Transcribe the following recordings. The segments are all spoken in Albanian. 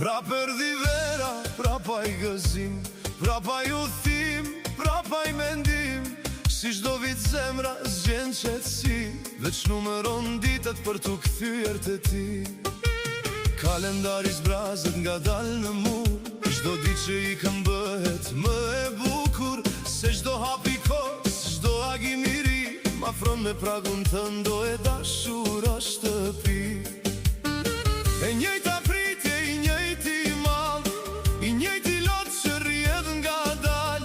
Prap erdhi vera, prapa i gëzim, prapa i udhtim, prapa i mendim. Si çdo vit zemra zgjen qetësi, veç numëron ditët për t'u kthyer te ti. Kalendari zbrazët nga dal në mur, çdo ditë që i kam bëhet më e bukur. Se çdo hap i kohës, çdo agim i ri, m'afron me pragun tënd, do e dashura shtëpi. E njëjta pritje, i njëjti mal, i njëjti lot që rrjedh nga dal,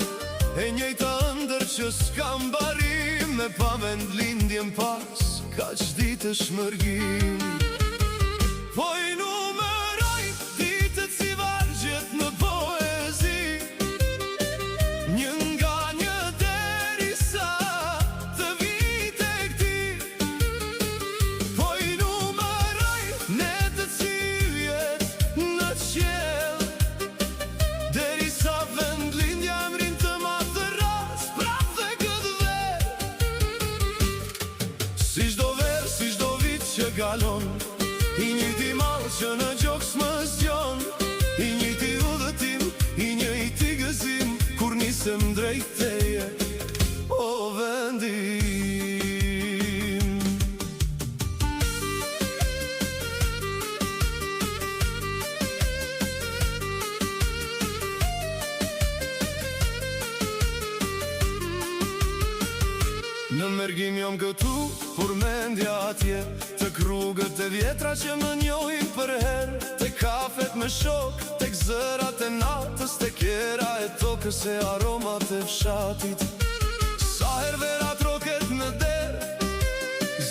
e njëjta ëndër që s'ka mbarim, me pa vend lindjen pas, kaq ditësh mërgim. Po i numeroj ditët si vargjet në poezi, një nga një derisa të vit e këti. Po i numeroj netët si yjet në qiell, derisa vendlindja emrin të madhëras prap dhe këtë ver. Si çdo ver, si çdo vit që kalon, i njëjti mall që në gjoks më zgjon, i njëjti udhëtim, i njëjti gëzim, kur nisem drejt teje, o vendim. Në mërgim jom këtu, por mendja atje, tek rrugët e vjetra që më njohin për her, tek kafet me shok, tek zërat e natës, tek era e tokës e aromat e fshatit. Sa her vera troket në der,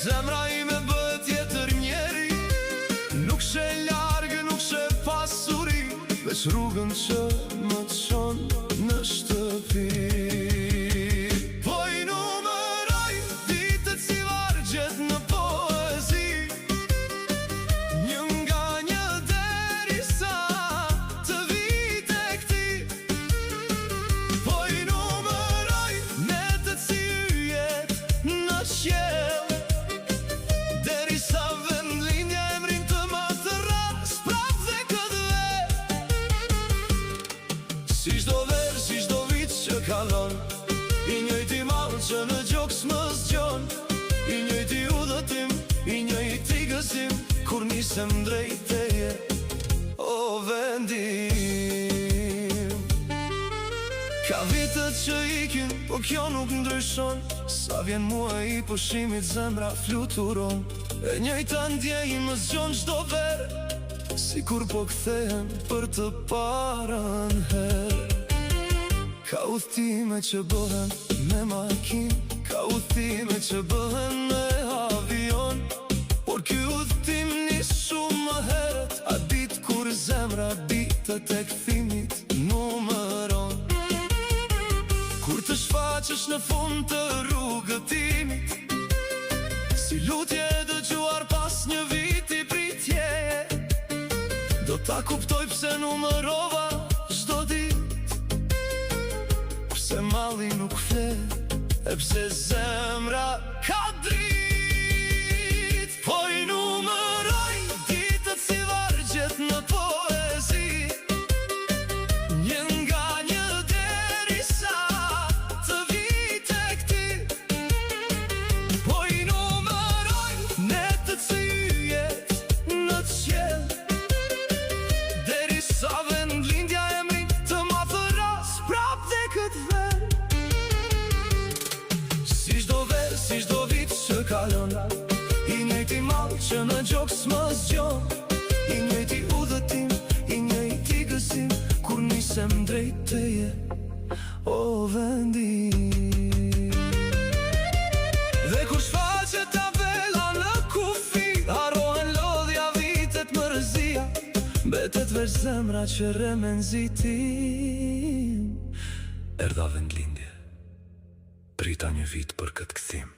zemra ime bëhet tjetër njeri. Nuk she largë, nuk she pasuri, veç rrugën që më çon në shtëpi. Si çdo ver, si çdo vit që kalon, i njëjti mall që në gjoks më zgjon, i njëjti udhëtim, i njëjti gëzim, kur nisem drejt teje, o vendim. Ka vitët që ikin, po kjo nuk ndryshon, sa vjen muaji i pushimit zemra fluturon. E njëjta ndjej më zgjon çdo ver, si kur po kthehen për të parën her. Ka udhëtime që bëhen me makin, ka udhëtime që bëhen me avion, por ky udhëtim nis shumë më herët, a ditë kur zemra ditët e kthimit numëron. Kur të shfaqesh në fund të rrugëtimit, si lutje e dëgjuar pas një viti pritjeje, do ta kuptoj pse numërova çdo ditë, pse malli nuk flet, e pse zemra ka dritë. Po i numëroj ditët si vargjet në poezi, një nga një derisa të vit e këti. Po i numëroj netët si yjet në qiell, sa vendlindja emrin të madhëras prap dhe këtë ver. Si çdo ver, si çdo vit që kalon, i njëjti mall që në gjoks më zgjon, i njëjti udhëtim, i njëjti gëzim, kur nisem drejt teje, o vendim. Dhe kur shfaqet tabela në kufi, harohen lodhja, vitet mërzia, mbetet veç zemra që rre nxitim. Erdha vendlindje, prita një vit për këtë kthim.